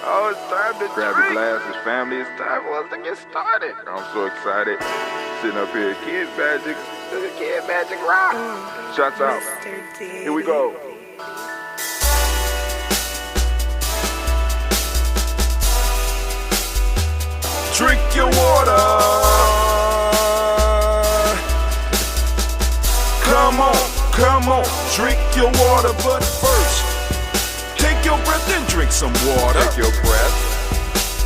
Oh, it's time to grab your glasses, family. It's time for us to get started. I'm so excited. Sitting up here, Kid Magic Rock. Shots out. Here we go. Drink your water. Come on, drink your water, but first, take your breath and drink some water. Take your breath.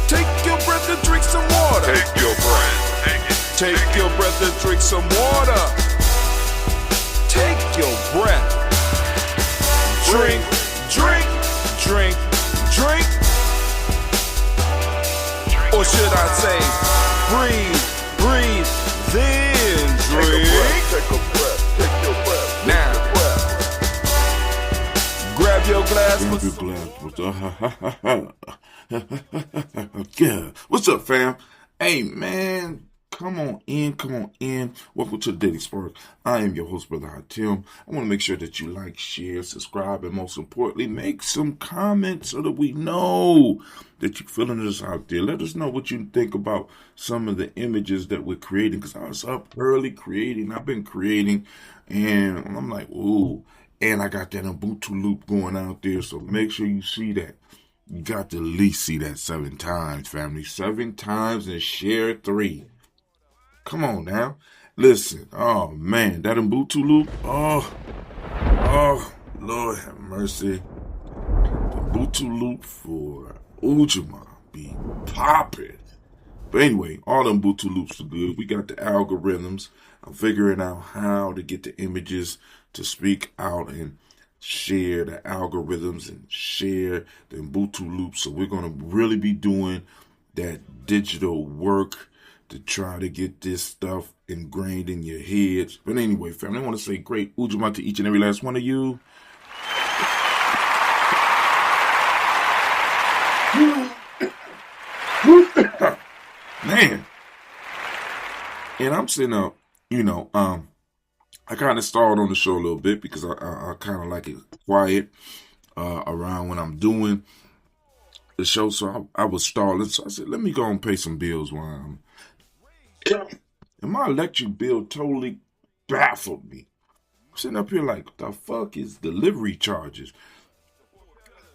Take your breath and drink some water. Take your breath. Take your breath and drink some water. Take your breath. Drink, drink, drink, drink. Or should I say, breathe, then drink. Take a breath. Take your breath. Now, grab your glass. Yeah. What's up, fam? Hey, man. Come on in. Welcome to the Daily Spark. I am your host, Brother Hatim. I want to make sure that you like, share, subscribe, and most importantly, make some comments so that we know that you're feeling us out there. Let us know what you think about some of the images that we're creating, because I was up early creating. I've been creating, and I'm like, ooh. And I got that Ubuntu loop going out there, so make sure you see that. You got to at least see that 7 times, family. 7 times and share 3. Come on now. Listen. Oh, man. That Ubuntu loop. Oh, Lord have mercy. The Ubuntu loop for Ujamaa be popping. But anyway, all the Ubuntu loops are good. We got the algorithms. I'm figuring out how to get the images to speak out and share the algorithms and share the Ubuntu loops. So we're going to really be doing that digital work to try to get this stuff ingrained in your heads. But anyway, family, I want to say great Ujamaa to each and every last one of you. Man. And I'm sitting up, I kind of stalled on the show a little bit because I kind of like it quiet around when I'm doing the show. So I was stalling. So I said, let me go and pay some bills while I'm. And my electric bill totally baffled me. I'm sitting up here like, what the fuck is delivery charges?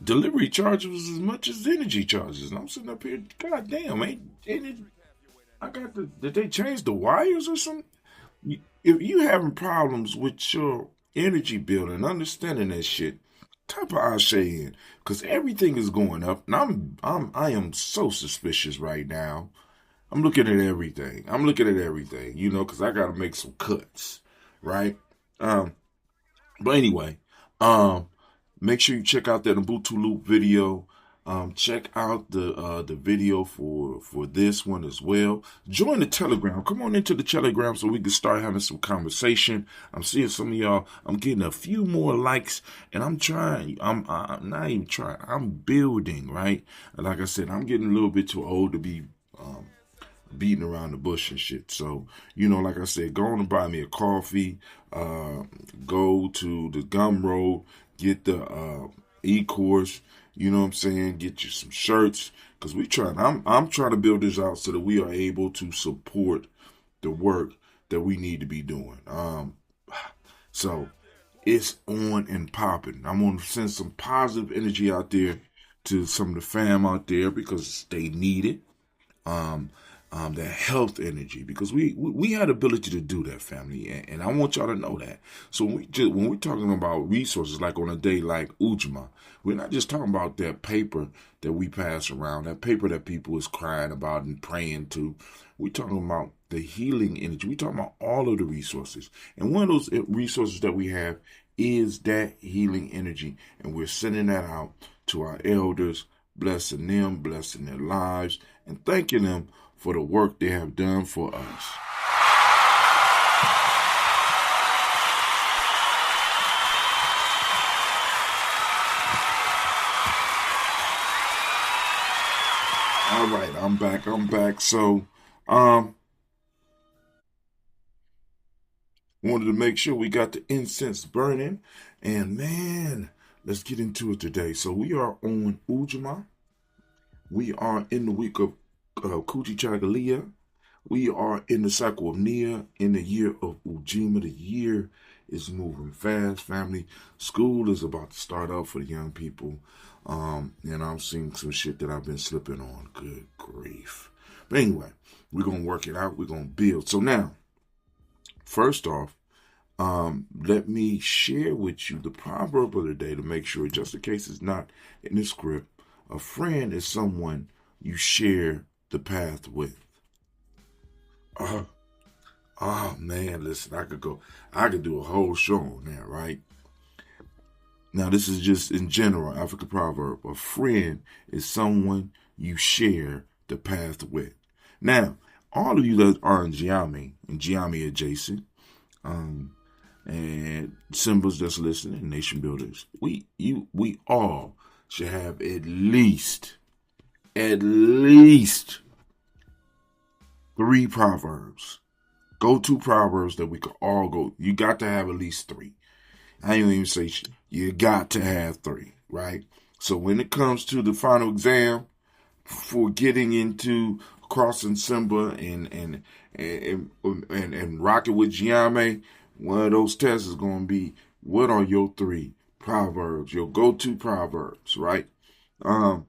Delivery charges was as much as energy charges. And I'm sitting up here, goddamn, ain't it? Did they change the wires or something? If you having problems with your energy bill and understanding that shit, type of Ashe in, because everything is going up, and I am so suspicious right now. I'm looking at everything, because I got to make some cuts, right? But anyway, make sure you check out that Ubuntu Loop video. Check out the video for this one as well. Join the Telegram. Come on into the Telegram so we can start having some conversation. I'm seeing some of y'all. I'm getting a few more likes, and I'm trying. I'm not even trying. I'm building, right? And like I said, I'm getting a little bit too old to be beating around the bush and shit. So, like I said, go on and buy me a coffee. Go to the Gumroad, get the e-course. You know what I'm saying? Get you some shirts, because I'm trying to build this out so that we are able to support the work that we need to be doing. So it's on and popping. I'm going to send some positive energy out there to some of the fam out there because they need it. That health energy, because we had the ability to do that, family, and I want y'all to know that. So when we're talking about resources, like on a day like Ujamaa, we're not just talking about that paper that we pass around, that paper that people is crying about and praying to. We're talking about the healing energy. We're talking about all of the resources, and one of those resources that we have is that healing energy, and we're sending that out to our elders, blessing them, blessing their lives, and thanking them for the work they have done for us. All right, I'm back. So, wanted to make sure we got the incense burning, and man, let's get into it today. So we are on Ujamaa. We are in the week of Kuchi Chagalia. We are in the cycle of Nia, in the year of Ujamaa. The year is moving fast, family. School is about to start up for the young people. And I'm seeing some shit that I've been slipping on. Good grief. But anyway, we're going to work it out. We're going to build. So now, first off, let me share with you the proverb of the day to make sure, just in case it's not in the script. A friend is someone you share the path with. Oh man, listen, I could do a whole show on that, right? Now, this is just in general, African proverb. A friend is someone you share the path with. Now, all of you that are in Nyame and Nyame adjacent, and symbols that's listening, nation builders, we all should have at least 3 proverbs. Go-to proverbs that we could all go. You got to have at least 3. I ain't even say you got to have 3, right? So when it comes to the final exam for getting into crossing Simba and rocking with Nyame, one of those tests is going to be, what are your 3 proverbs, your go-to proverbs, right? And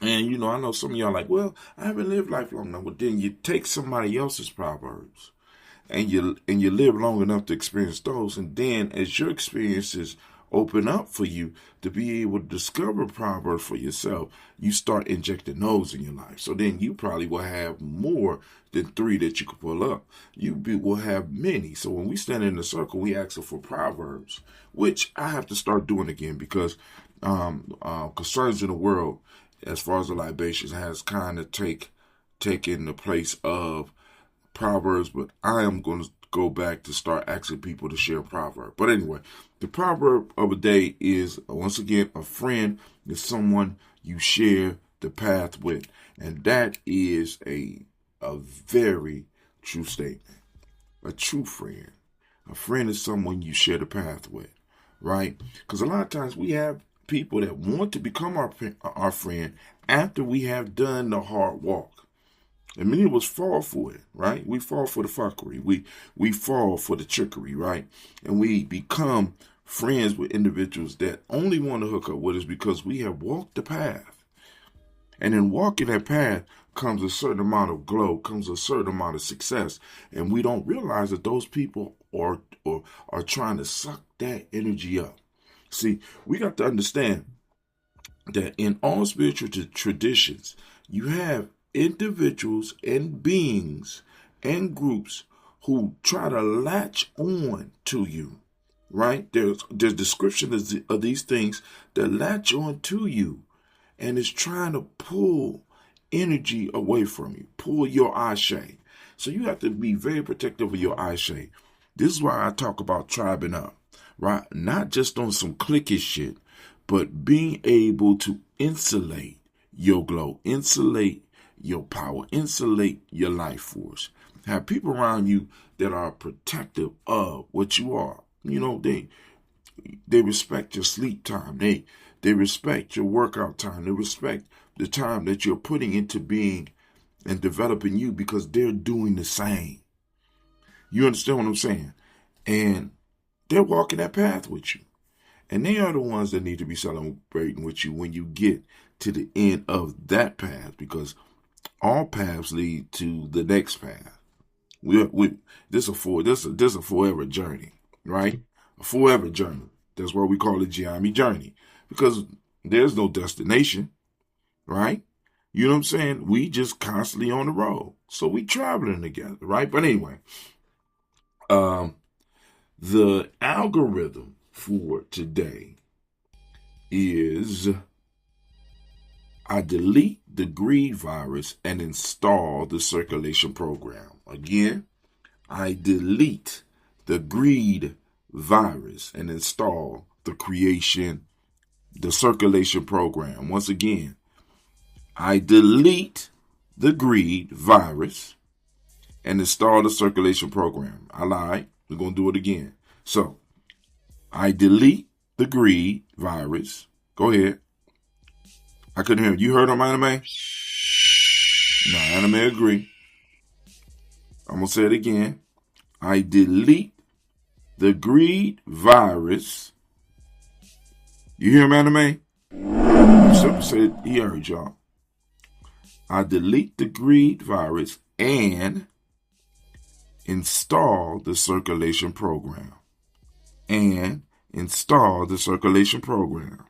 I know some of y'all like, well, I haven't lived life long enough. Well, then you take somebody else's proverbs and you live long enough to experience those. And then as your experiences open up for you to be able to discover proverbs for yourself, you start injecting those in your life. So then you probably will have more than 3 that you can pull up. Will have many. So when we stand in the circle, we ask for proverbs, which I have to start doing again because concerns in the world, as far as the libations, has kind of taken the place of proverbs, but I am going to go back to start asking people to share a proverb. But anyway, the proverb of the day is, once again, a friend is someone you share the path with. And that is a very true statement. A true friend. A friend is someone you share the path with, right? Because a lot of times we have people that want to become our friend after we have done the hard walk. And many of us fall for it, right? We fall for the fuckery. We fall for the trickery, right? And we become friends with individuals that only want to hook up with us because we have walked the path. And in walking that path comes a certain amount of glow, comes a certain amount of success. And we don't realize that those people are trying to suck that energy up. See, we got to understand that in all spiritual traditions, you have individuals and beings and groups who try to latch on to you, right? There's description of these things that latch on to you and is trying to pull energy away from you, pull your ashe. So you have to be very protective of your ashe. This is why I talk about tribing up, right? Not just on some cliquish shit, but being able to insulate your glow, insulate your power, insulate your life force. Have people around you that are protective of what you are. You know, they respect your sleep time. They respect your workout time. They respect the time that you're putting into being and developing you because they're doing the same. You understand what I'm saying? And they're walking that path with you. And they are the ones that need to be celebrating with you when you get to the end of that path, because all paths lead to the next path. This is a forever journey, right? A forever journey. That's why we call it Nyame journey, because there's no destination, right? You know what I'm saying? We just constantly on the road, so we traveling together, right? But anyway, the algorithm for today is I delete the greed virus and install the circulation program. Again, I delete the greed virus and install the circulation program. Once again, I delete the greed virus and install the circulation program. I lied. We're going to do it again. So, I delete the greed virus. Go ahead. I couldn't hear. You heard him, Anime? No, Anime agree. I'm going to say it again. I delete the greed virus. You hear him, Anime? Simple said he heard y'all. I delete the greed virus and install the circulation program. And install the circulation program.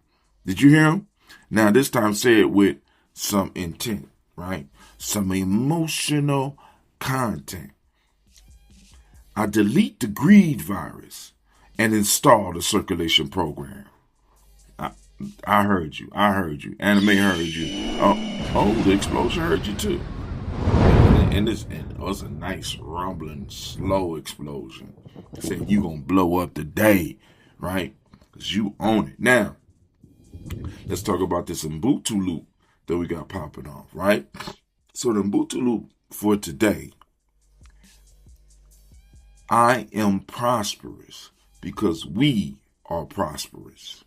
Did you hear him? Now this time say it with some intent, right? Some emotional content. I delete the greed virus and install the circulation program. I heard you. I heard you. Anime heard you. Oh, the explosion heard you too. And it was a nice rumbling, slow explosion. Saying you gonna blow up today, right? Because you own it. Now, let's talk about this Ubuntu loop that we got popping off, right? So the Ubuntu loop for today, I am prosperous because we are prosperous.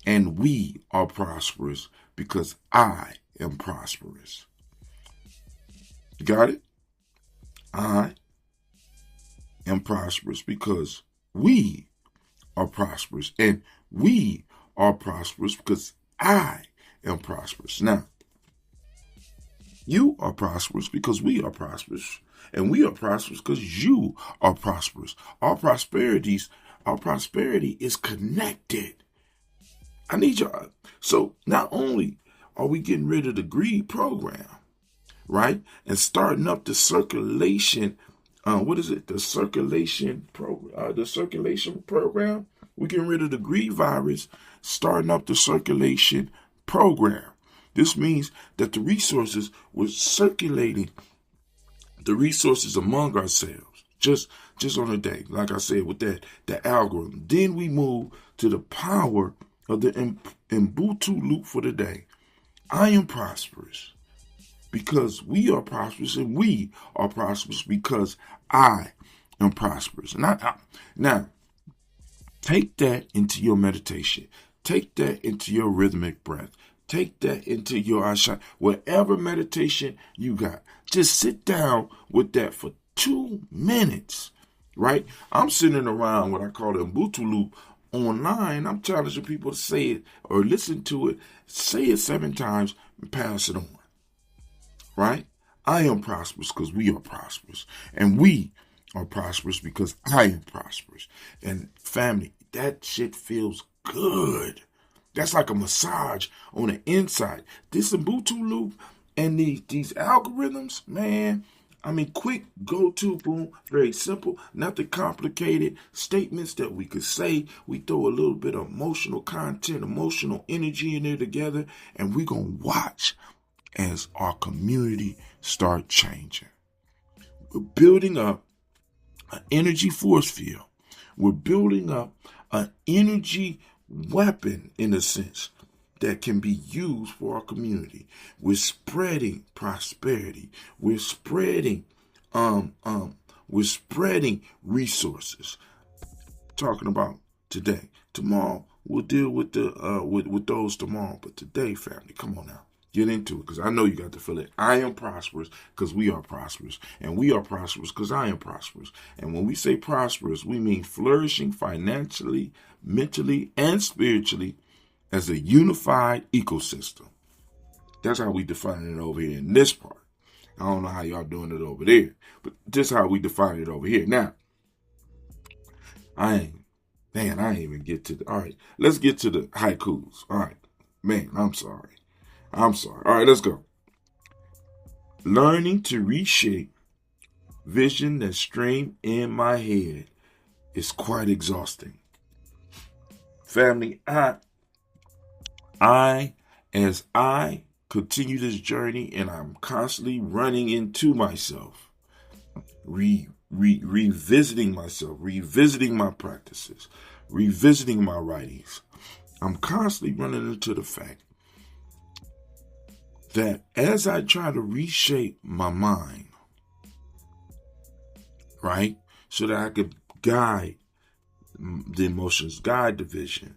And we are prosperous because I am prosperous. You got it? I am prosperous because we are prosperous. And we are prosperous because I am prosperous. Now, you are prosperous because we are prosperous. And we are prosperous because you are prosperous. Our prosperity is connected. I need y'all. So not only are we getting rid of the greed program, right? And starting up the circulation, The circulation program. The circulation program. We're getting rid of the greed virus, starting up the circulation program. This means that the resources were circulating the resources among ourselves just on a day. Like I said, with the algorithm. Then we move to the power of the Ubuntu loop for the day. I am prosperous because we are prosperous, and we are prosperous because I am prosperous. Now, take that into your meditation. Take that into your rhythmic breath. Take that into your ashai. Whatever meditation you got, just sit down with that for 2 minutes, right? I'm sitting around what I call the Ubuntu loop online. I'm challenging people to say it or listen to it. Say it 7 times and pass it on, right? I am prosperous because we are prosperous. And we are prosperous because I am prosperous. And family, that shit feels good. That's like a massage on the inside. This Ubuntu loop and these algorithms, man, I mean, quick, go-to, boom, very simple, nothing complicated, statements that we could say. We throw a little bit of emotional content, emotional energy in there together, and we're going to watch as our community start changing. We're building up an energy force field. We're building up an energy weapon, in a sense, that can be used for our community. We're spreading prosperity. We're spreading resources. Talking about today. Tomorrow we'll deal with the with those tomorrow. But today, family, come on now. Get into it, because I know you got to feel it. I am prosperous because we are prosperous. And we are prosperous because I am prosperous. And when we say prosperous, we mean flourishing financially, mentally, and spiritually as a unified ecosystem. That's how we define it over here in this part. I don't know how y'all doing it over there, but this is how we define it over here. Now, I ain't even get to all right, let's get to the haikus. All right, man, I'm sorry. All right, let's go. Learning to reshape vision that stream in my head is quite exhausting. Family, as I continue this journey and I'm constantly running into myself, revisiting myself, revisiting my practices, revisiting my writings, I'm constantly running into the fact that as I try to reshape my mind, right, so that I could guide the emotions, guide the vision,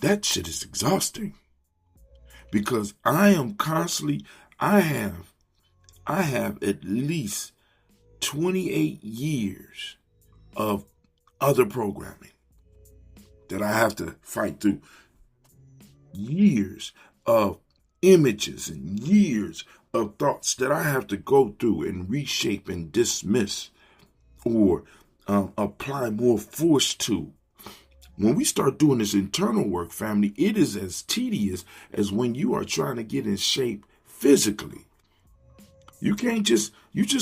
that shit is exhausting because I am constantly, I have at least 28 years of other programming that I have to fight through. Years of images and years of thoughts that I have to go through and reshape and dismiss or apply more force to. When we start doing this internal work, family, it is as tedious as when you are trying to get in shape physically. You just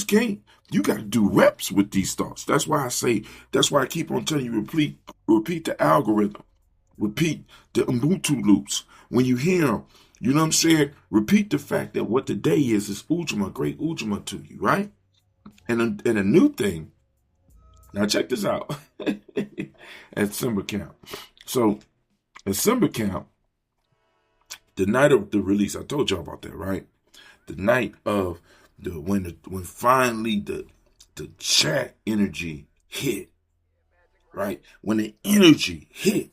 can't. You got to do reps with these thoughts. That's why I keep on telling you, repeat the algorithm. Repeat the Ubuntu loops. When you hear them, you know what I'm saying? Repeat the fact that what the day is Ujamaa, great Ujamaa to you, right? And a new thing. Now check this out. At Simba Camp. So at Simba Camp, the night of the release, I told y'all about that, right? The night of when finally the chat energy hit, right? When the energy hit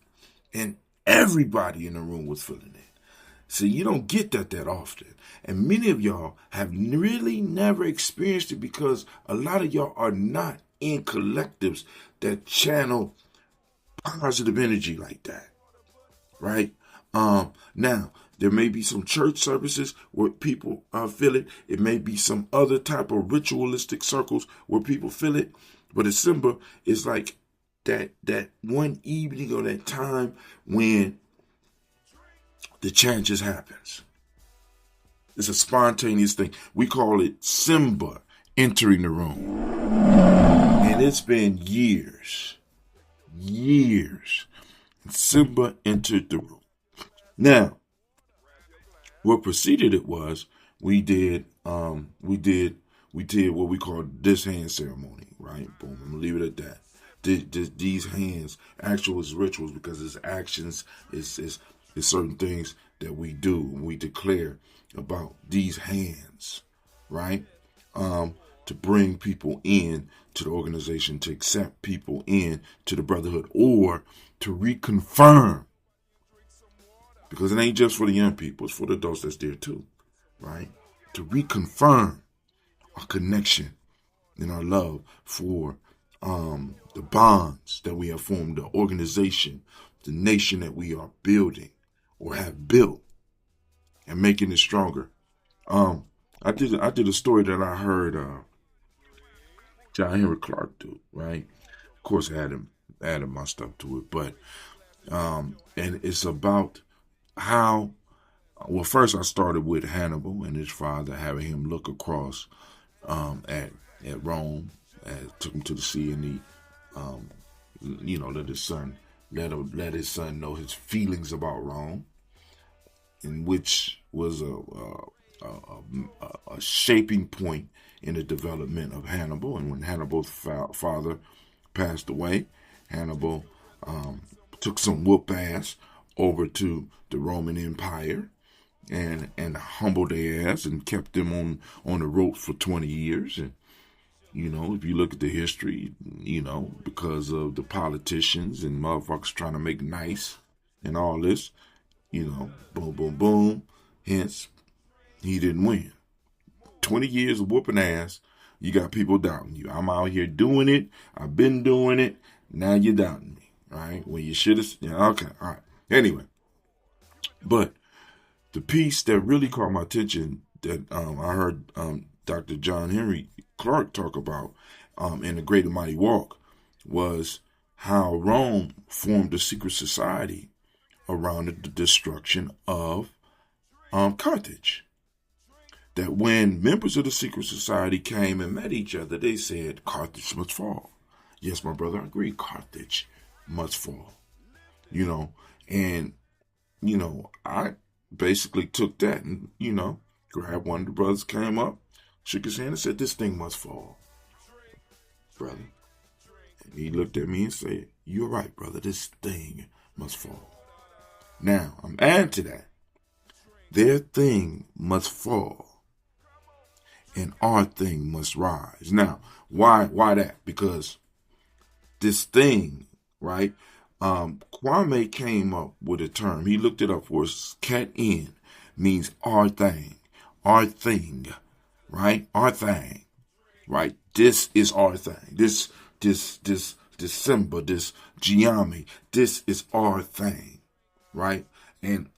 and everybody in the room was feeling it. See, you don't get that often. And many of y'all have really never experienced it because a lot of y'all are not in collectives that channel positive energy like that, right? Now, there may be some church services where people feel it. It may be some other type of ritualistic circles where people feel it. But at Simba, it's like that one evening or that time when the chant just happens. It's a spontaneous thing. We call it Simba entering the room. And it's been years. And Simba entered the room. Now, what preceded it was we did what we call this hand ceremony, right? Boom. I'm gonna leave it at that. These hands, actual is rituals because it's actions, it's certain things that we do. We declare about these hands, right? To bring people in to the organization, to accept people in to the brotherhood, or to reconfirm. Because it ain't just for the young people, it's for the adults that's there too, right? To reconfirm our connection and our love for the bonds that we have formed, the organization, the nation that we are building or have built and making it stronger. I did a story that I heard John Henry Clark do, right? Of course, I added my stuff to it, but and it's about how. Well, first I started with Hannibal and his father, having him look across at Rome, took him to the sea, and he, let his son know his feelings about Rome, in which was a shaping point in the development of Hannibal. And when Hannibal's father passed away, Hannibal took some whoop ass over to the Roman Empire and humbled their ass and kept them on the ropes for 20 years. And, if you look at the history, because of the politicians and motherfuckers trying to make nice and all this, boom, boom, boom. Hence, he didn't win. 20 years of whooping ass, you got people doubting you. I'm out here doing it. I've been doing it. Now you're doubting me, right? When you should have, okay, all right. Anyway, but the piece that really caught my attention that I heard Dr. John Henry Clark talk about in The Great and Mighty Walk was how Rome formed a secret society around the destruction of Carthage. That when members of the secret society came and met each other, they said, Carthage must fall. Yes, my brother, I agree. Carthage must fall. And, I basically took that and, grabbed one of the brothers, came up, shook his hand and said, this thing must fall, brother. And he looked at me and said, you're right, brother, this thing must fall. Now, I'm adding to that. Their thing must fall and our thing must rise. Now, why that? Because this thing, right, Kwame came up with a term. He looked it up for us. Cat in means our thing, right? Our thing, right? This is our thing. This December, this Nyame, this is our thing, right? And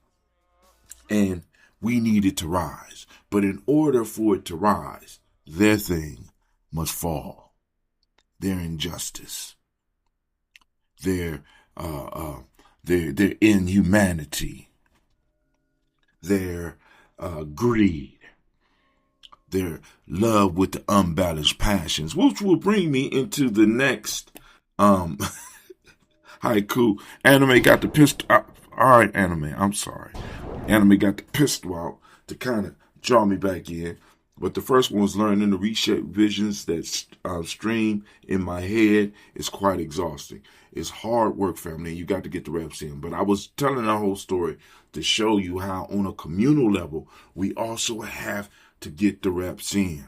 we need it to rise. But in order for it to rise, their thing must fall. Their injustice, their inhumanity, their greed, their love with the unbalanced passions, which will bring me into the next haiku. Anime got the pistol. All right, Anime, I'm sorry. Anime got the pistol out to kind of draw me back in. But the first one was learning to reshape visions that stream in my head. Is quite exhausting. It's hard work, family, and you got to get the reps in. But I was telling that whole story to show you how on a communal level, we also have to get the reps in,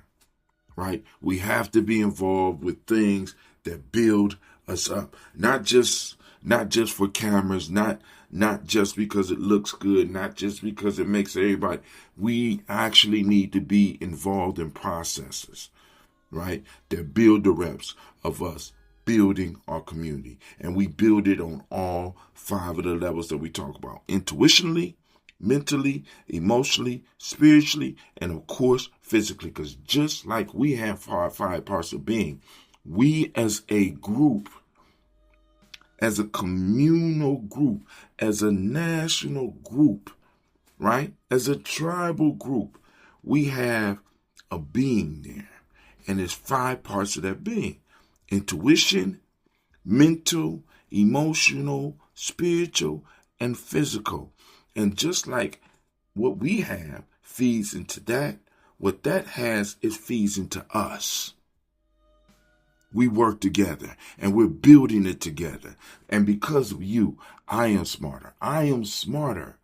right? We have to be involved with things that build us up, not just for cameras, not just because it looks good, not just because it makes everybody. We actually need to be involved in processes, right, that build the reps of us building our community. And we build it on all 5 of the levels that we talk about: intuitionally, mentally, emotionally, spiritually, and of course, physically. Because just like we have 5 parts of being, we as a group, as a communal group, as a national group, right? As a tribal group, we have a being there. And there's 5 parts of that being: intuition, mental, emotional, spiritual, and physical. And just like what we have feeds into that, what that has, it feeds into us. We work together and we're building it together. And because of you, I am smarter. I am smarter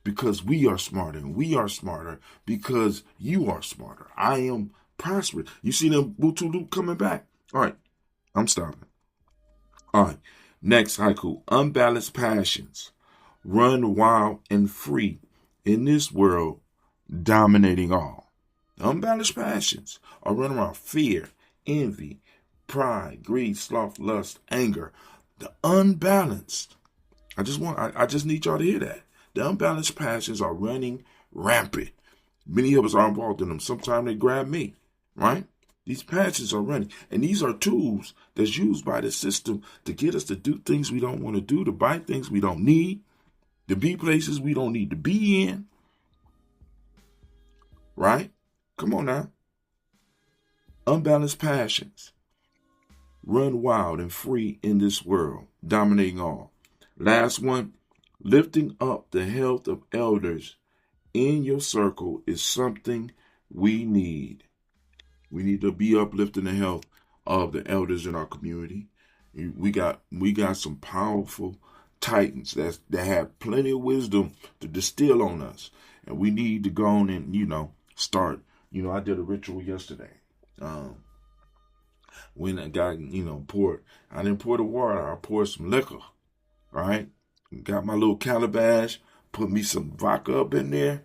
because we are smarter. And we are smarter because you are smarter. I am prosperous. You see them Butulu coming back? All right, I'm stopping. All right, next haiku. Unbalanced passions run wild and free in this world, dominating all. Unbalanced passions are running around: fear, envy, pride, greed, sloth, lust, anger. The unbalanced. I just need y'all to hear that. The unbalanced passions are running rampant. Many of us are involved in them. Sometimes they grab me, right? These passions are running. And these are tools that's used by the system to get us to do things we don't want to do, to buy things we don't need, to be places we don't need to be in. Right? Come on now. Unbalanced passions run wild and free in this world, dominating all. Last one, lifting up the health of elders in your circle is something we need. We need to be uplifting the health of the elders in our community. We got some powerful titans that have plenty of wisdom to distill on us. And we need to go on and, start. I did a ritual yesterday. When I got, I didn't pour the water, I poured some liquor, right? Got my little calabash, put me some vodka up in there,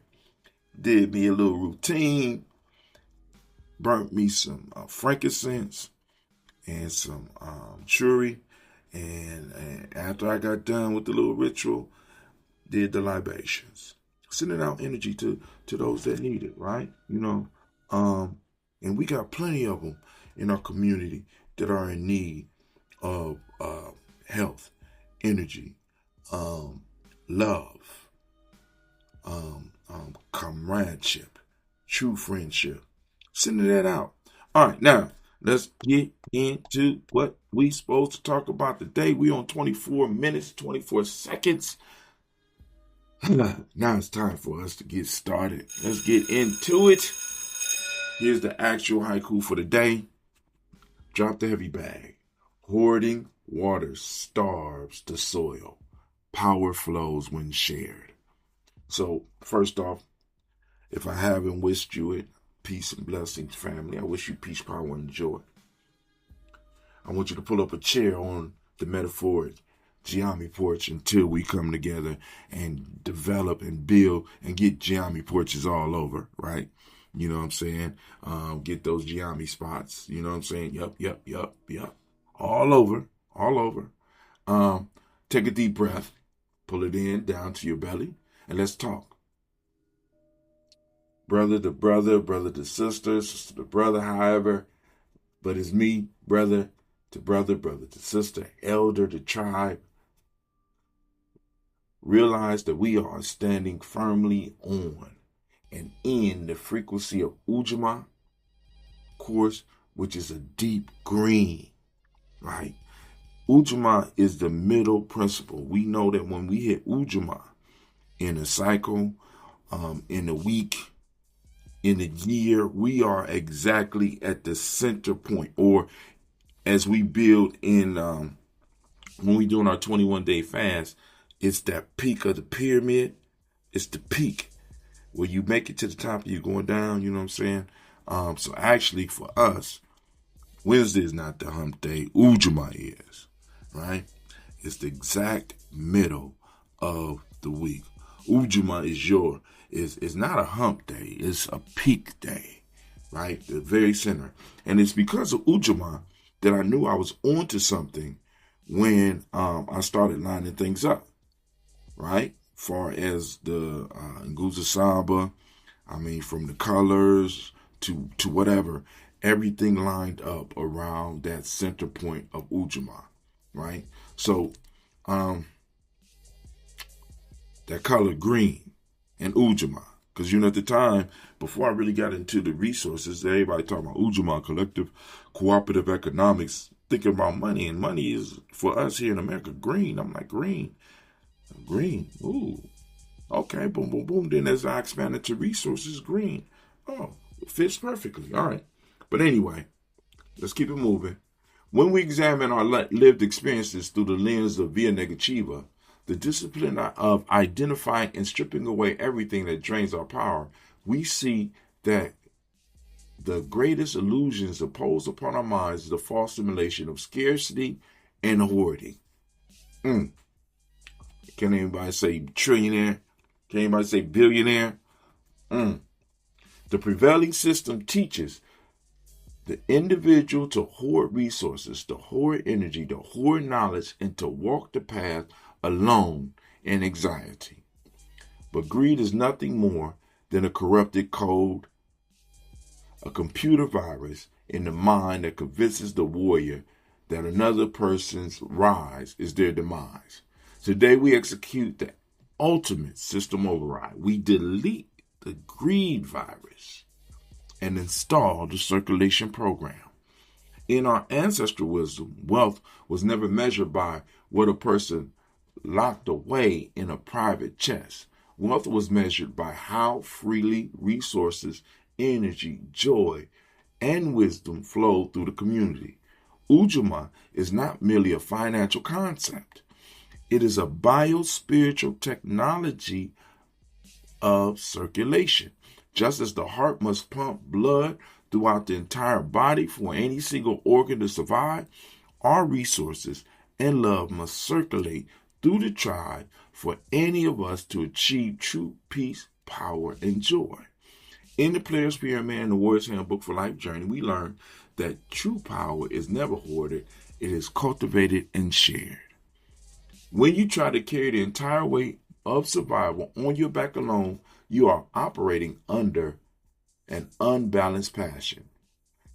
did me a little routine, burnt me some frankincense and some churi, and after I got done with the little ritual, did the libations, sending out energy to those that need it, right? And we got plenty of them in our community that are in need of health, energy, love, comradeship, true friendship. Sending that out. All right, now let's get into what we supposed to talk about today. We on 24 minutes, 24 seconds. Now it's time for us to get started. Let's get into it. Here's the actual haiku for the day. Drop the heavy bag. Hoarding water starves the soil. Power flows when shared. So, first off, if I haven't wished you it, peace and blessings, family. I wish you peace, power, and joy. I want you to pull up a chair on the metaphoric Nyame porch until we come together and develop and build and get Nyame porches all over, right? You know what I'm saying? Get those Nyame spots. You know what I'm saying? Yep. All over. Take a deep breath. Pull it in, down to your belly, and let's talk. Brother to brother, brother to sister, sister to brother, however. But it's me, brother to brother, brother to sister, elder to tribe. Realize that we are standing firmly on and in the frequency of Ujamaa, course, which is a deep green, right? Ujamaa is the middle principle. We know that when we hit Ujamaa in a cycle, in a week, in a year, we are exactly at the center point. Or as we build in, when we doing our 21-day fast, it's that peak of the pyramid. It's the peak where you make it to the top and you're going down, you know what I'm saying? So actually for us, Wednesday is not the hump day. Ujamaa is, right? It's the exact middle of the week. Ujamaa is not a hump day. It's a peak day, right? The very center. And it's because of Ujamaa that I knew I was onto something when I started lining things up, right? Far as the Nguza Saba, I mean, from the colors to whatever, everything lined up around that center point of Ujamaa, right? So, that color green and Ujamaa, because you know at the time, before I really got into the resources, everybody talking about Ujamaa, collective cooperative economics, thinking about money, and money is, for us here in America, green. I'm like, green, ooh, okay, boom, boom, boom. Then as I expanded to resources, green, oh, it fits perfectly, all right. But anyway, let's keep it moving. When we examine our lived experiences through the lens of Via Negativa, the discipline of identifying and stripping away everything that drains our power, we see that the greatest illusions imposed upon our minds is the false simulation of scarcity and hoarding. Can anybody say trillionaire? Can anybody say billionaire? The prevailing system teaches the individual to hoard resources, to hoard energy, to hoard knowledge, and to walk the path alone in anxiety. But greed is nothing more than a corrupted code, a computer virus in the mind that convinces the warrior that another person's rise is their demise. Today we execute the ultimate system override. We delete the greed virus and install the circulation program. In our ancestral wisdom, wealth was never measured by what a person locked away in a private chest. Wealth was measured by how freely resources, energy, joy, and wisdom flowed through the community. Ujamaa is not merely a financial concept. It is a biospiritual technology of circulation. Just as the heart must pump blood throughout the entire body for any single organ to survive, our resources and love must circulate through the tribe for any of us to achieve true peace, power, and joy. In the Player's Pyramid and the Warrior's Handbook for Life Journey, we learn that true power is never hoarded, it is cultivated and shared. When you try to carry the entire weight of survival on your back alone, you are operating under an unbalanced passion.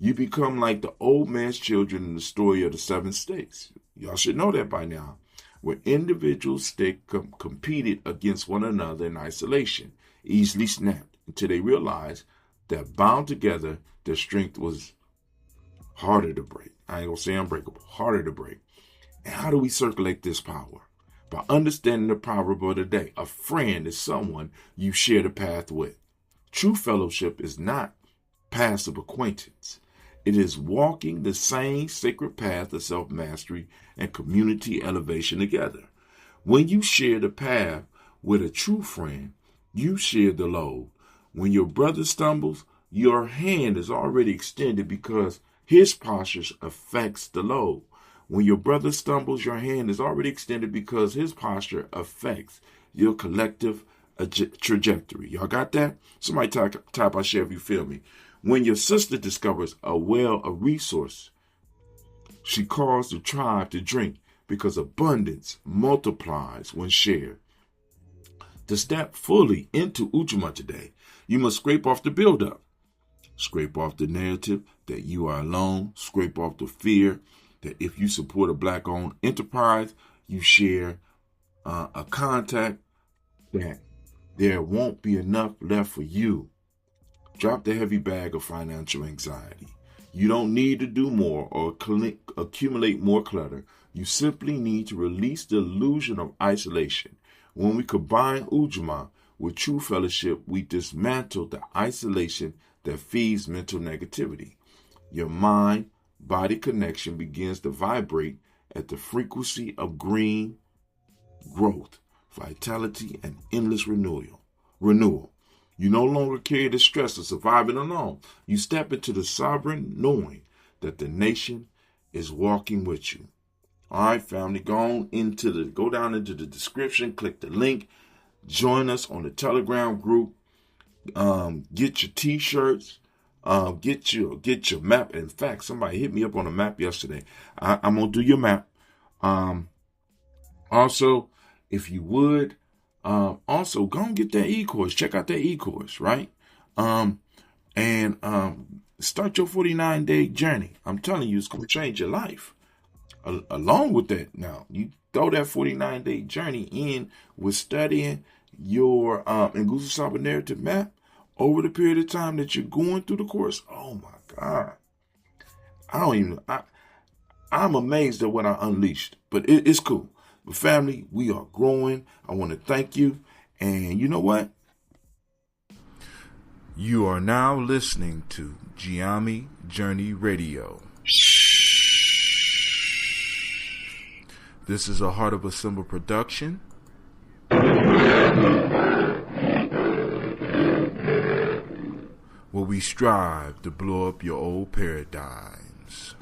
You become like the old man's children in the story of the 7 sticks. Y'all should know that by now, where individuals competed against one another in isolation, easily snapped until they realized that bound together, their strength was harder to break. I ain't gonna say unbreakable, harder to break. And how do we circulate this power? By understanding the proverb of the day. A friend is someone you share the path with. True fellowship is not passive acquaintance. It is walking the same sacred path of self-mastery and community elevation together. When you share the path with a true friend, you share the load. When your brother stumbles, your hand is already extended because his posture affects the load. When your brother stumbles, your hand is already extended because his posture affects your collective trajectory. Y'all got that? Somebody type I share if you feel me. When your sister discovers a well of resource, she calls the tribe to drink because abundance multiplies when shared. To step fully into Ujamaa today, you must scrape off the buildup. Scrape off the narrative that you are alone. Scrape off the fear that if you support a Black-owned enterprise, you share a contact, that there won't be enough left for you. Drop the heavy bag of financial anxiety. You don't need to do more or accumulate more clutter. You simply need to release the illusion of isolation. When we combine Ujamaa with true fellowship, we dismantle the isolation that feeds mental negativity. Your mind-body connection begins to vibrate at the frequency of green growth, vitality, and endless renewal. You no longer carry the stress of surviving alone. You step into the sovereign knowing that the nation is walking with you. All right, family, go down into the description, click the link, join us on the Telegram group, get your t-shirts, get your map. In fact, somebody hit me up on a map yesterday. I'm gonna do your map. Also, if you would, also go and get that e-course. Check out that e-course, right? And start your 49-day journey. I'm telling you, it's gonna change your life. Along with that, now you throw that 49-day journey in with studying your Nguzo Saba narrative map over the period of time that you're going through the course. Oh my God. I'm amazed at what I unleashed, but it's cool. But family, we are growing. I want to thank you. And you know what? You are now listening to Nyame Journey Radio. This is a Heart of a Symbol production. Where we strive to blow up your old paradigms.